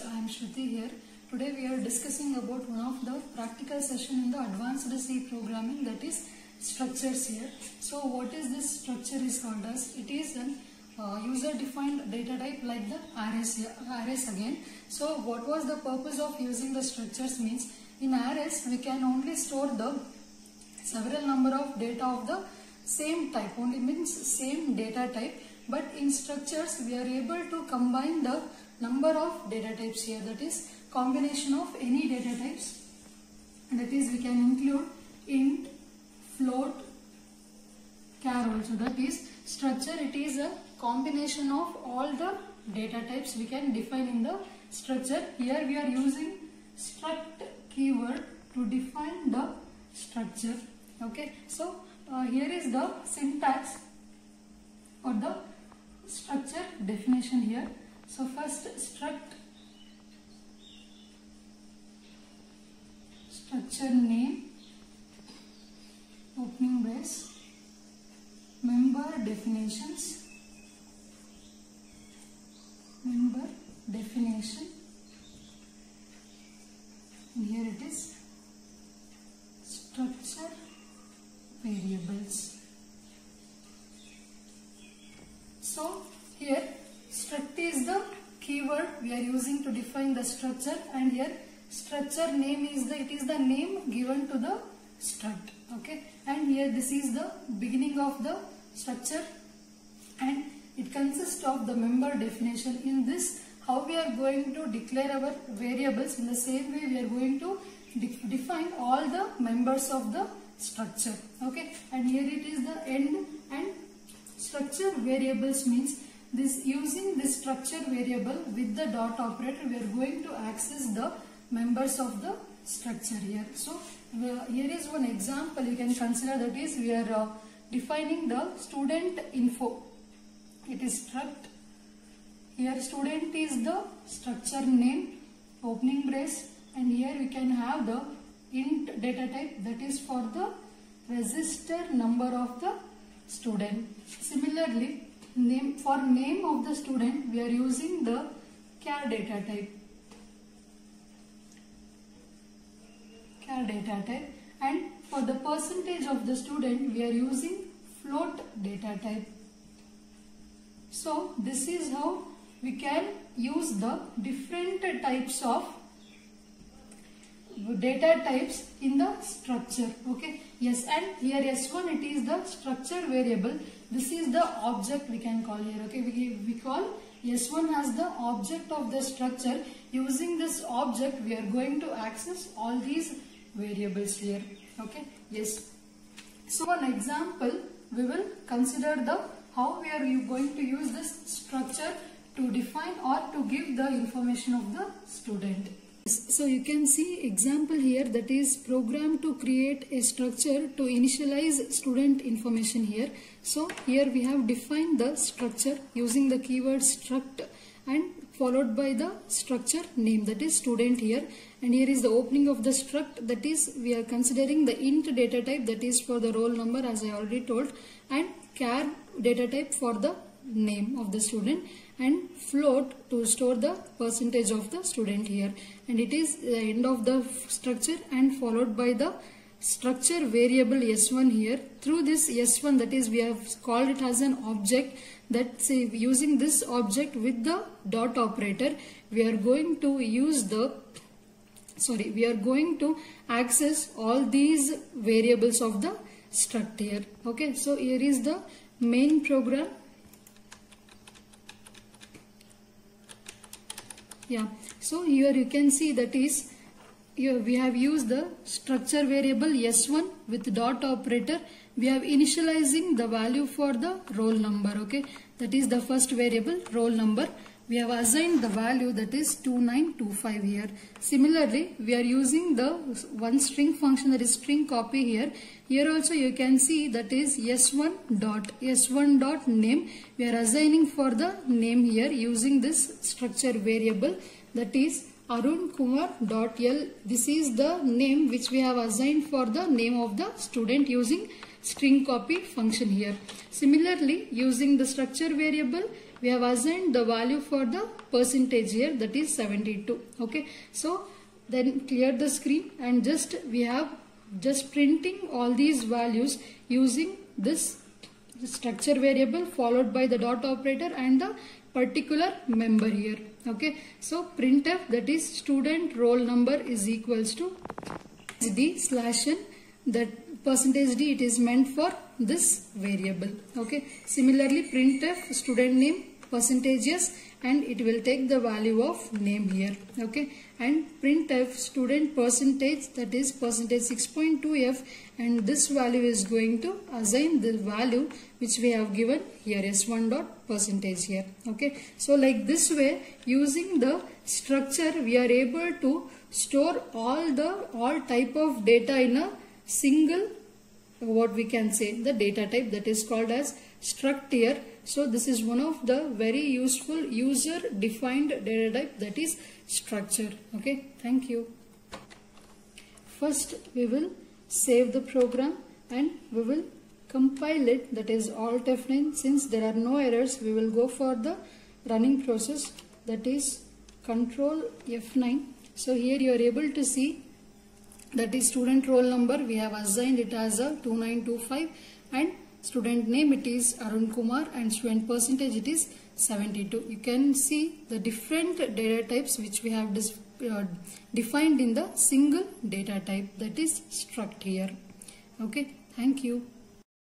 I am Shruti here. Today we are discussing about one of the practical session in the advanced C programming, that is structures here. So what is this structure is called as? It is an user defined data type like the arrays again. So what was the purpose of using the structures means, in arrays we can only store the several number of data of the same type, only means same data type. But in structures we are able to combine the number of data types here, that is combination of any data types, that is we can include int, float, char also. That is structure, it is a combination of all the data types we can define in the structure. Here we are using struct keyword to define the structure. Okay, so here is the syntax or the structure definition here. So first struct structure name, opening brace, member definitions, member definition, and here it is structure variables. So here struct is the keyword we are using to define the structure, and here structure name is the name given to the struct. Okay, and here this is the beginning of the structure and it consists of the member definition. In this, how we are going to declare our variables, in the same way we are going to define all the members of the structure. Okay, and here it is the end. And structure variables means this, using this structure variable with the dot operator we are going to access the members of the structure here. So here is one example you can consider, that is we are defining the student info. It is struct, here student is the structure name, opening brace, and here we can have the int data type, that is for the register number of the student. Similarly, for name of the student we are using the char data type, and for the percentage of the student we are using float data type. So this is how we can use the different types of data types in the structure. Okay, yes, and here S1 it is the structure variable. This is the object we can call here. Okay, we call S1 as the object of the structure. Using this object we are going to access all these variables here. Okay, yes. So one example we will consider the how we are going to use this structure to define or to give the information of the student. So you can see example here, that is program to create a structure to initialize student information here. So here we have defined the structure using the keyword struct and followed by the structure name, that is student here, and here is the opening of the struct, that is we are considering the int data type, that is for the roll number as I already told, and char data type for the name of the student, and float to store the percentage of the student here, and it is the end of the structure and followed by the structure variable S1 here. Through this S1, that is we have called it as an object, that say using this object with the dot operator we are going to use the we are going to access all these variables of the struct here. Okay, so here is the main program. Yeah, so here you can see, that is here we have used the structure variable S1 with dot operator. We have initializing the value for the roll number. Okay, that is the first variable, roll number. We have assigned the value, that is 2925 here. Similarly, we are using the one string function, that is string copy here. Here also you can see, that is S1 dot name. We are assigning for the name here using this structure variable, that is arunkumar.l. This is the name which we have assigned for the name of the student using string copy function here. Similarly, using the structure variable, we have assigned the value for the percentage here, that is 72. Okay, so then clear the screen and we have just printing all these values using this structure variable followed by the dot operator and the particular member here. Okay, so printf, that is student roll number, is equals to d slash n, that percentage d, it is meant for this variable. Okay, similarly printf student name percentages, and it will take the value of name here. Okay, and printf student percentage, that is percentage 6.2f, and this value is going to assign the value which we have given here, s1 dot percentage here. Okay, so like this way, using the structure, we are able to store all type of data in a single, what we can say, the data type, that is called as struct here. So this is one of the very useful user defined data type, that is structure. Okay, thank you. First we will save the program and we will compile it, that is Alt F9. Since there are no errors, we will go for the running process, that is Control F9. So here you are able to see, that is student roll number, we have assigned it as a 2925, and student name, it is Arun Kumar, and student percentage, it is 72. You can see the different data types which we have defined in the single data type, that is struct here. Okay, thank you.